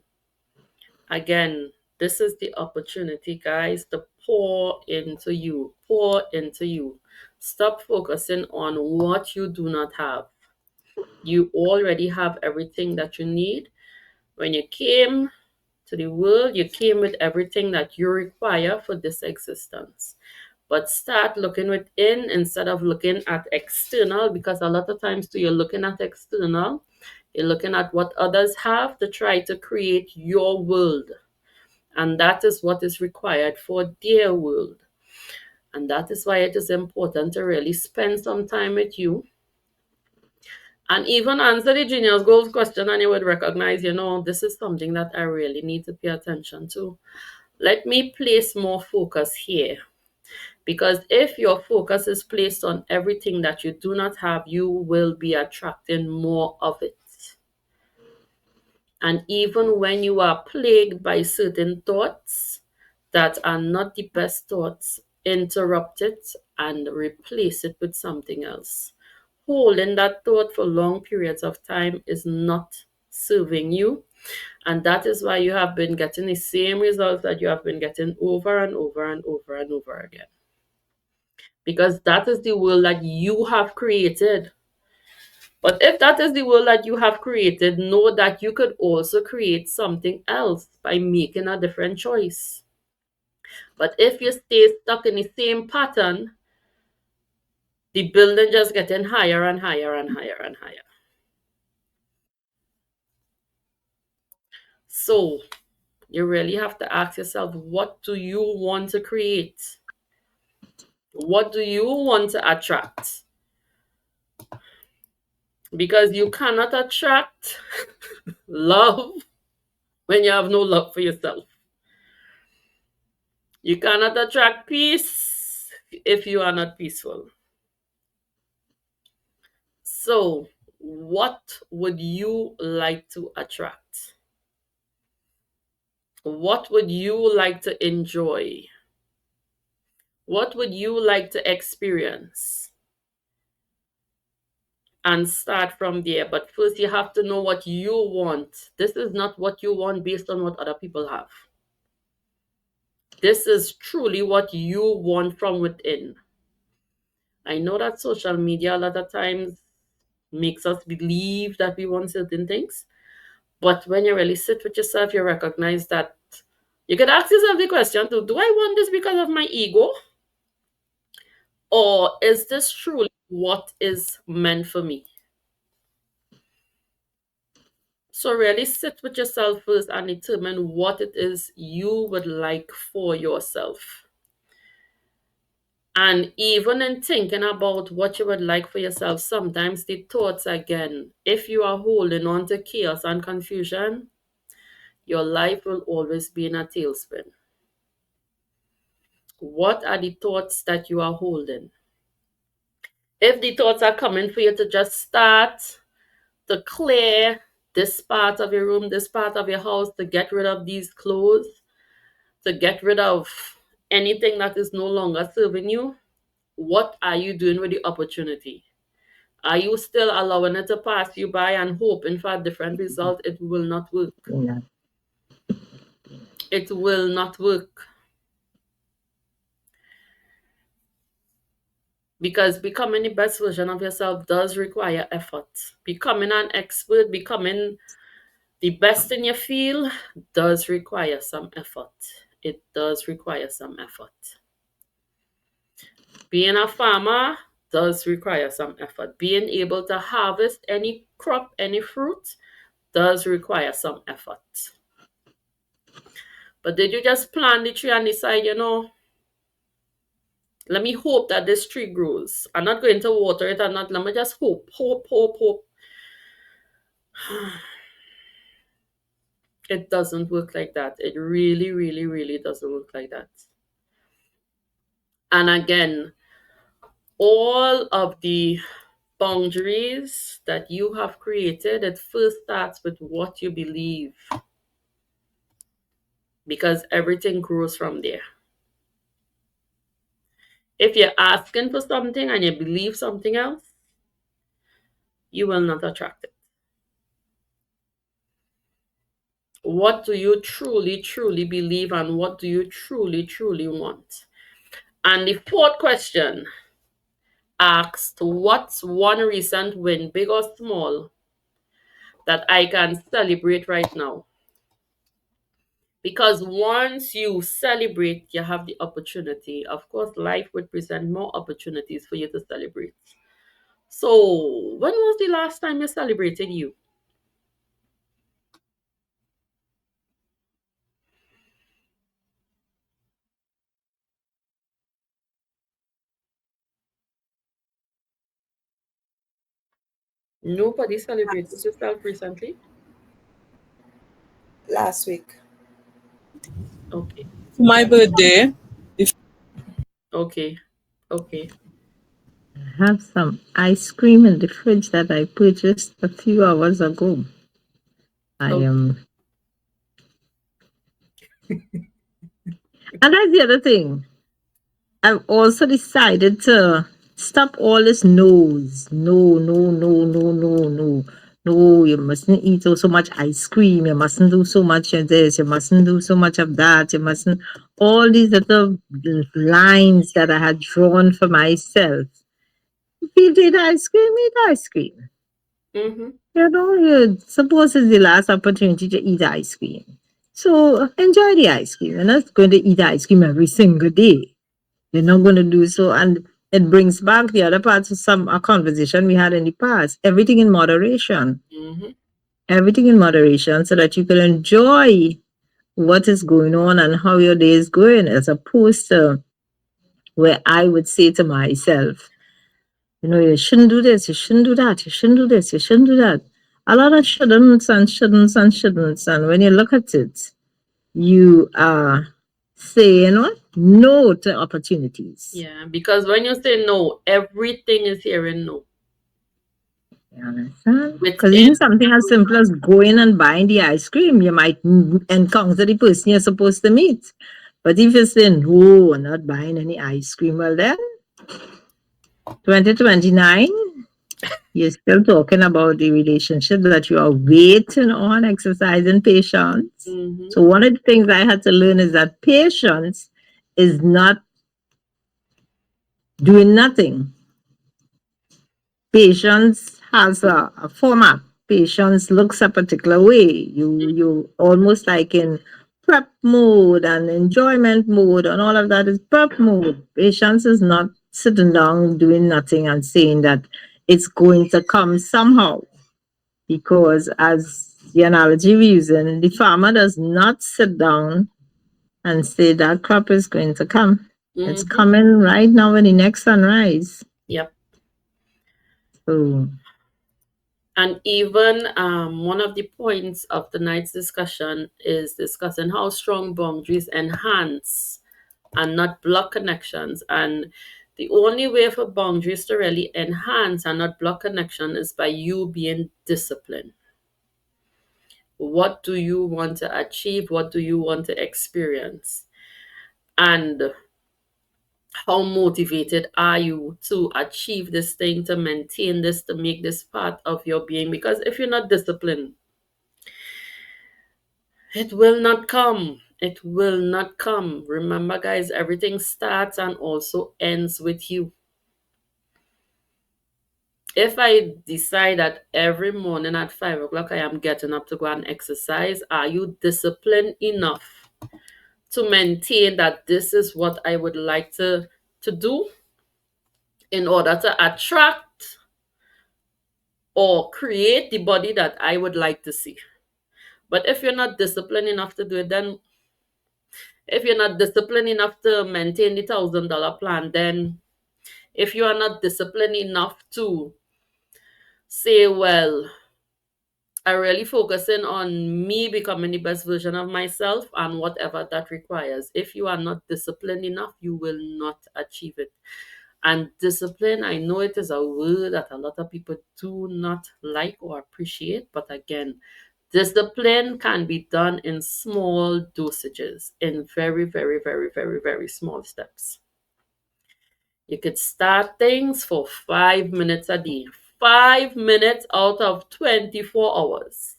Again, this is the opportunity, guys, to pour into you. Pour into you. Stop focusing on what you do not have. You already have everything that you need. When you came to the world, you came with everything that you require for this existence. But start looking within instead of looking at external, because a lot of times too, you're looking at external, you're looking at what others have to try to create your world. And that is what is required for their world. And that is why it is important to really spend some time with you and even answer the genius goals question, and you would recognize, this is something that I really need to pay attention to. Let me place more focus here. Because if your focus is placed on everything that you do not have, you will be attracting more of it. And even when you are plagued by certain thoughts that are not the best thoughts, interrupt it and replace it with something else. Holding that thought for long periods of time is not serving you. And that is why you have been getting the same results that you have been getting over and over and over and over again. Because that is the world that you have created. But if that is the world that you have created, know that you could also create something else by making a different choice. But if you stay stuck in the same pattern, the building just getting higher and higher and higher and higher. So you really have to ask yourself, what do you want to create? What do you want to attract? Because you cannot attract love when you have no love for yourself. You cannot attract peace if you are not peaceful. So, what would you like to attract? What would you like to enjoy? What would you like to experience? And start from there. But first, you have to know what you want. This is not what you want based on what other people have. This is truly what you want from within. I know that social media a lot of times makes us believe that we want certain things. But when you really sit with yourself, you recognize that you could ask yourself the question, do I want this because of my ego? Or is this truly what is meant for me? So really sit with yourself first and determine what it is you would like for yourself. And even in thinking about what you would like for yourself, sometimes the thoughts again, if you are holding on to chaos and confusion, your life will always be in a tailspin. What are the thoughts that you are holding? If the thoughts are coming for you to just start to clear this part of your room, this part of your house, to get rid of these clothes, to get rid of anything that is no longer serving you, what are you doing with the opportunity? Are you still allowing it to pass you by and hoping for a different result? It will not work. Yeah. It will not work. Because becoming the best version of yourself does require effort. Becoming an expert, becoming the best in your field does require some effort. It does require some effort. Being a farmer does require some effort. Being able to harvest any crop, any fruit, does require some effort. But did you just plant the tree and decide, let me hope that this tree grows? I'm not going to water it, let me just hope, hope, hope, hope. It doesn't work like that. It really, really, really doesn't work like that. And again, all of the boundaries that you have created, it first starts with what you believe, because everything grows from there. If you're asking for something and you believe something else, you will not attract it. What do you truly, truly believe, and what do you truly, truly want? And the fourth question asked, what's one recent win, big or small, that I can celebrate right now? Because once you celebrate, you have the opportunity. Of course, life would present more opportunities for you to celebrate. So, when was the last time you celebrated you? Nobody celebrated yourself recently? Last week. Okay, For my birthday, okay, okay. I have some ice cream in the fridge that I purchased a few hours ago. I Okay. am, and that's the other thing. I've also decided to stop all this no's. No, no, no, no, no, no. No, you mustn't eat so much ice cream. You mustn't do so much of this. You mustn't do so much of that. You mustn't. All these little lines that I had drawn for myself. If you eat ice cream, eat ice cream. Mm-hmm. You know, you suppose it's the last opportunity to eat ice cream. So enjoy the ice cream. You're not going to eat ice cream every single day. You're not going to do so. And it brings back the other parts of some a conversation we had in the past. Everything in moderation. Mm-hmm. Everything in moderation so that you can enjoy what is going on and how your day is going, as opposed to where I would say to myself, you shouldn't do this, you shouldn't do that, you shouldn't do this, you shouldn't do that. A lot of shouldn'ts and shouldn'ts and shouldn'ts. And when you look at it, you are saying what? No to opportunities. Yeah, because when you say no, everything is hearing no. You understand? Because Within. even something as simple as going and buying the ice cream, you might encounter the person you're supposed to meet. But if you say, no, I'm not buying any ice cream, well then, 2029, you're still talking about the relationship that you are waiting on, exercising patience. Mm-hmm. So one of the things I had to learn is that patience is not doing nothing. Patience has a format. Patience looks a particular way. You almost like in prep mode and enjoyment mode and all of that is prep mode. Patience is not sitting down doing nothing and saying that it's going to come somehow. Because as the analogy we're using, the farmer does not sit down and say that crop is going to come. It's Mm-hmm. coming right now in the next sunrise. Yep. So And even one of the points of tonight's discussion is discussing how strong boundaries enhance and not block connections. And the only way for boundaries to really enhance and not block connection is by you being disciplined. What do you want to achieve? What do you want to experience? And How motivated are you to achieve this thing, to maintain this, to make this part of your being? Because if you're not disciplined, it will not come. It will not come. Remember, guys, everything starts and also ends with you. If I decide that every morning at 5 o'clock I am getting up to go and exercise, are you disciplined enough to maintain that this is what I would like to do in order to attract or create the body that I would like to see? But if you're not disciplined enough to do it, then if you're not disciplined enough to maintain the $1,000 plan, then if you are not disciplined enough to say, well, I really focusing on me becoming the best version of myself and whatever that requires. If you are not disciplined enough, you will not achieve it. And discipline, I know it is a word that a lot of people do not like or appreciate, but again, discipline can be done in small dosages, in very, very, very, very, very small steps. You could start things for 5 minutes a day, 5 minutes out of 24 hours.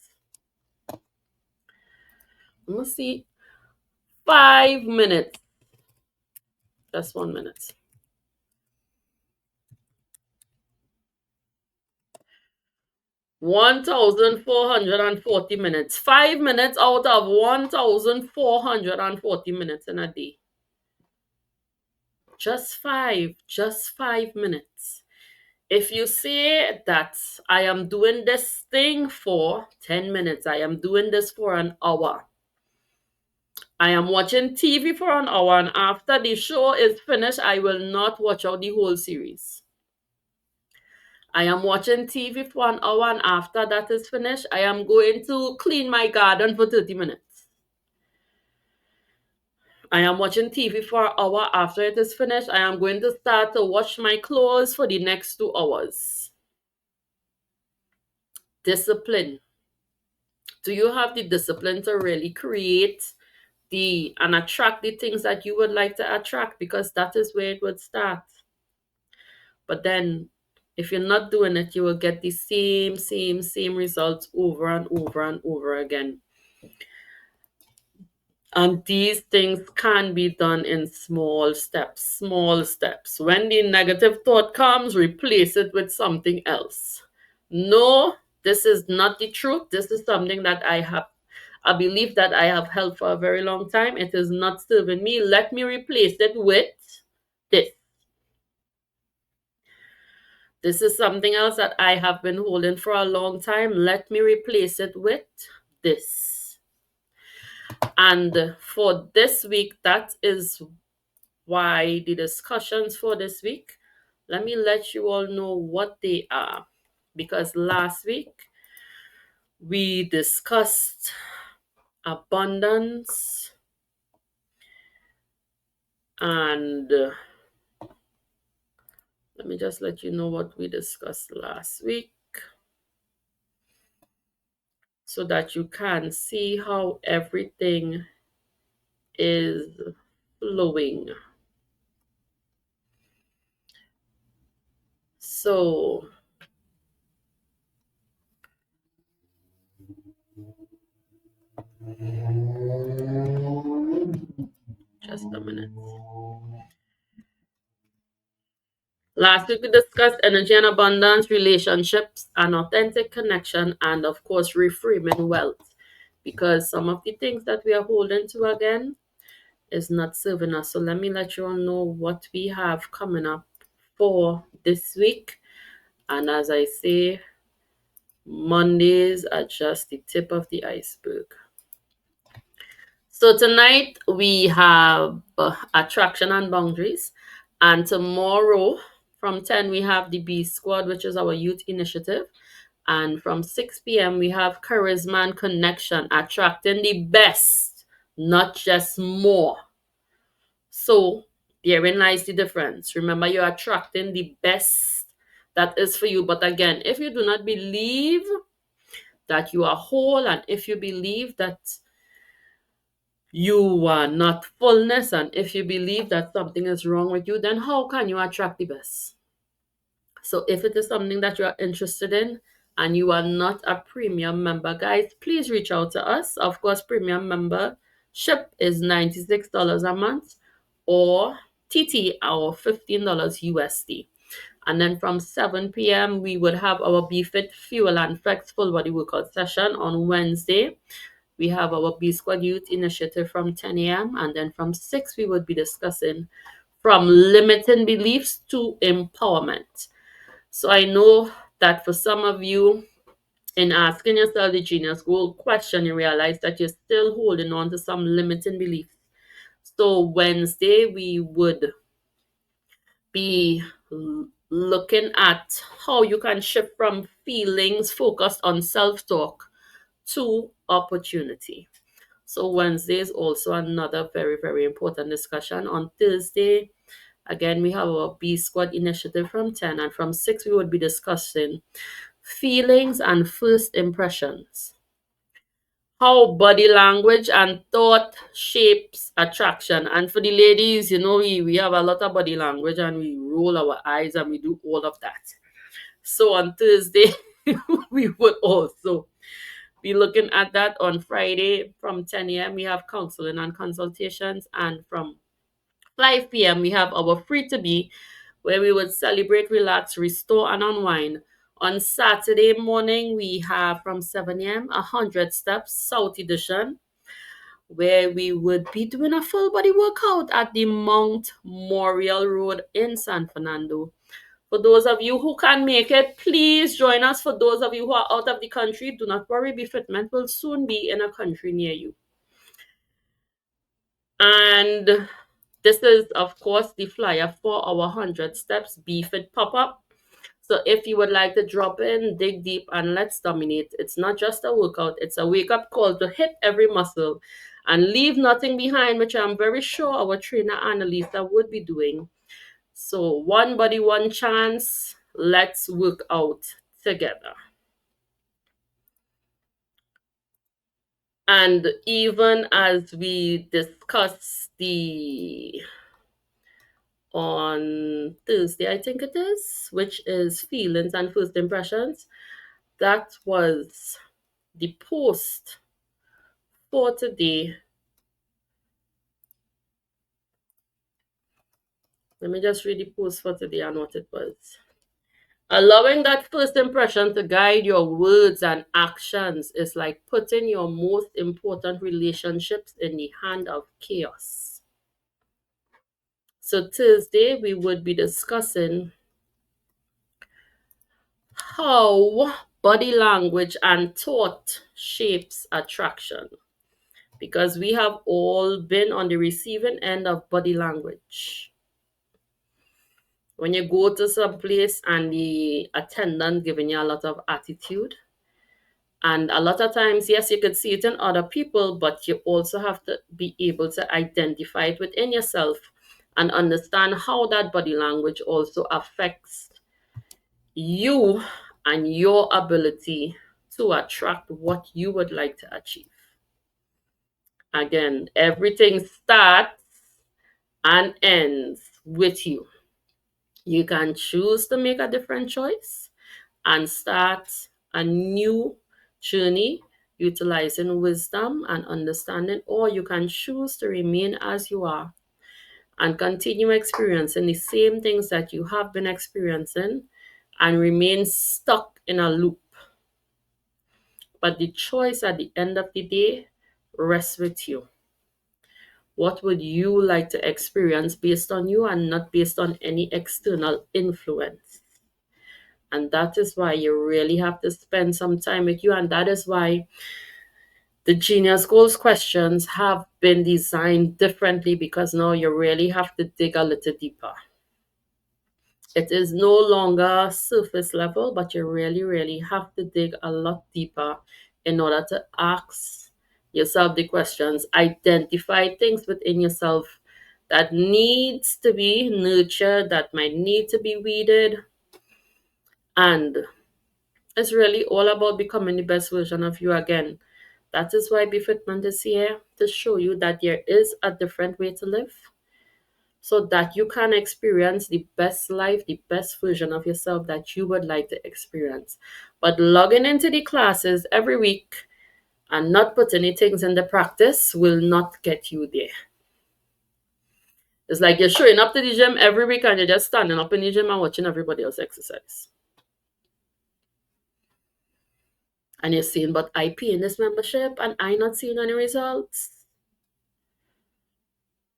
Let me see. 5 minutes. That's 1 minute. 1,440 minutes. 5 minutes out of 1,440 minutes in a day. Just 5 minutes. If you say that I am doing this thing for 10 minutes, I am doing this for an hour, I am watching TV for an hour, and after the show is finished, I will not watch out the whole series. I am watching TV for an hour, and after that is finished, I am going to clean my garden for 30 minutes. I am watching TV for an hour. After it is finished, I am going to start to wash my clothes for the next 2 hours. Discipline. Do you have the discipline to really create and attract the things that you would like to attract? Because that is where it would start. But then if you're not doing it, you will get the same results over and over and over again. And these things can be done in small steps, small steps. When the negative thought comes, replace it with something else. No, this is not the truth. This is something that I believe that I have held for a very long time. It is not serving me. Let me replace it with this. This is something else that I have been holding for a long time. Let me replace it with this. And for this week, that is why the discussions for this week, let me let you all know what they are. Because last week we discussed abundance and let me just let you know what we discussed last week so that you can see how everything is flowing. So, just a minute. Last week we discussed energy and abundance, relationships, and authentic connection, and of course, reframing wealth. Because some of the things that we are holding to again is not serving us. So let me let you all know what we have coming up for this week. And as I say, Mondays are just the tip of the iceberg. So tonight we have attraction and boundaries. And tomorrow from 10 we have the B Squad, which is our youth initiative. And from 6 p.m. we have charisma and connection, attracting the best, not just more. So therein lies the difference. Remember, you're attracting the best that is for you. But again, if you do not believe that you are whole, and if you believe that You are not fullness, and if you believe that something is wrong with you, then how can you attract the best? So if it is something that you are interested in and you are not a premium member, guys, please reach out to us. Of course, premium membership is $96 a month, or TT, our $15 USD. And then from 7 p.m., we would have our BFit Fuel and Flex full body workout session on Wednesday. We have our B Squad Youth Initiative from 10 a.m. And then from 6, we would be discussing from limiting beliefs to empowerment. So I know that for some of you, in asking yourself the genius goal question, you realize that you're still holding on to some limiting beliefs. So Wednesday, we would be looking at how you can shift from feelings focused on self-talk to opportunity. So Wednesday is also another very, very important discussion. On Thursday, again, we have our B Squad initiative from 10, and from 6, we would be discussing feelings and first impressions. How body language and thought shapes attraction. And for the ladies, we have a lot of body language and we roll our eyes and we do all of that. So on Thursday, we would also be looking at that. On Friday from 10 a.m. we have counseling and consultations, and from 5 p.m. we have our free to be, where we would celebrate, relax, restore, and unwind. On Saturday morning, we have from 7 a.m. 100 Steps South Edition, where we would be doing a full body workout at the Mount Morial Road in San Fernando. For those of you who can make it, please join us. For those of you who are out of the country, do not worry, Befitment will soon be in a country near you. And this is, of course, the flyer for our 100 Steps BeFit pop-up. So if you would like to drop in, dig deep, and let's dominate. It's not just a workout, it's a wake-up call to hit every muscle and leave nothing behind, which I'm very sure our trainer Annalisa would be doing. So one body, one chance. Let's work out together. And even as we discuss the on Thursday, I think it is, which is feelings and first impressions, that was the post for today. Let me just read the post for today and what it was. Allowing that first impression to guide your words and actions is like putting your most important relationships in the hand of chaos. So Thursday, we would be discussing how body language and thought shapes attraction, because we have all been on the receiving end of body language. When you go to some place and the attendant giving you a lot of attitude, and a lot of times, yes, you could see it in other people, but you also have to be able to identify it within yourself and understand how that body language also affects you and your ability to attract what you would like to achieve. Again, everything starts and ends with you. You can choose to make a different choice and start a new journey utilizing wisdom and understanding, or you can choose to remain as you are and continue experiencing the same things that you have been experiencing and remain stuck in a loop. But the choice at the end of the day rests with you. What would you like to experience based on you and not based on any external influence? And that is why you really have to spend some time with you. And that is why the Genius Goals questions have been designed differently, because now you really have to dig a little deeper. It is no longer surface level, but you really, really have to dig a lot deeper in order to ask yourself the questions, identify things within yourself that needs to be nurtured, that might need to be weeded, and it's really all about becoming the best version of you again. That is why Befitment is here to show you that there is a different way to live so that you can experience the best life, the best version of yourself that you would like to experience. But logging into the classes every week and not put any things into practice will not get you there. It's like you're showing up to the gym every week and you're just standing up in the gym and watching everybody else exercise. And you're saying, but I pay in this membership and I not seeing any results.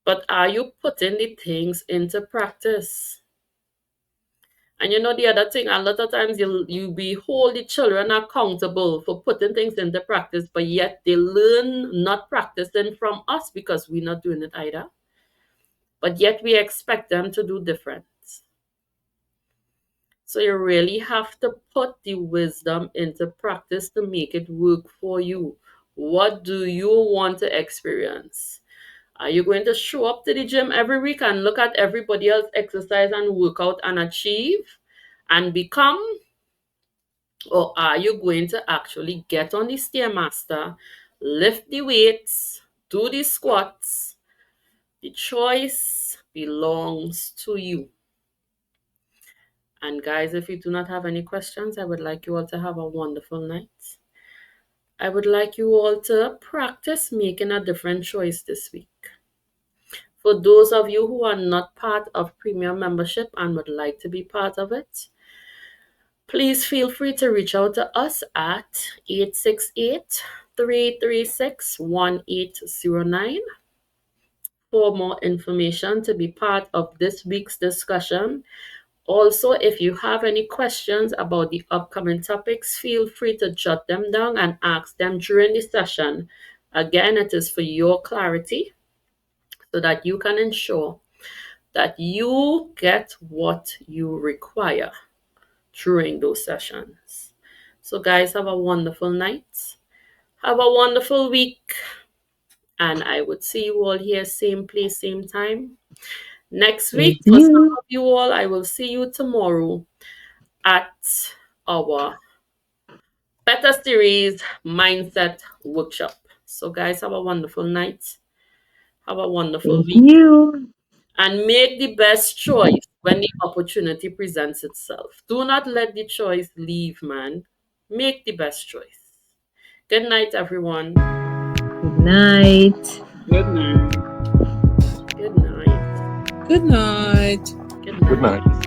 But are you putting the things into practice? And you know the other thing, a lot of times you be hold the children accountable for putting things into practice, but yet they learn not practicing from us because we're not doing it either. But yet we expect them to do different. So you really have to put the wisdom into practice to make it work for you. What do you want to experience? Are you going to show up to the gym every week and look at everybody else exercise and work out and achieve and become? Or are you going to actually get on the Stairmaster, lift the weights, do the squats? The choice belongs to you. And guys, if you do not have any questions, I would like you all to have a wonderful night. I would like you all to practice making a different choice this week. For those of you who are not part of premium membership and would like to be part of it, please feel free to reach out to us at 868-336-1809 for more information to be part of this week's discussion. Also, if you have any questions about the upcoming topics, feel free to jot them down and ask them during the session. Again, it is for your clarity so that you can ensure that you get what you require during those sessions. So, guys, have a wonderful night. Have a wonderful week. And I would see you all here, same place, same time. Next Thank week, for some you. of you all, I will see you tomorrow at our Better Series Mindset Workshop. So, guys, have a wonderful night. Have a wonderful Thank week. you. And make the best choice when the opportunity presents itself. Do not let the choice leave, man. Make the best choice. Good night, everyone. Good night. Good night. Good night. Good night. Good Good night. night.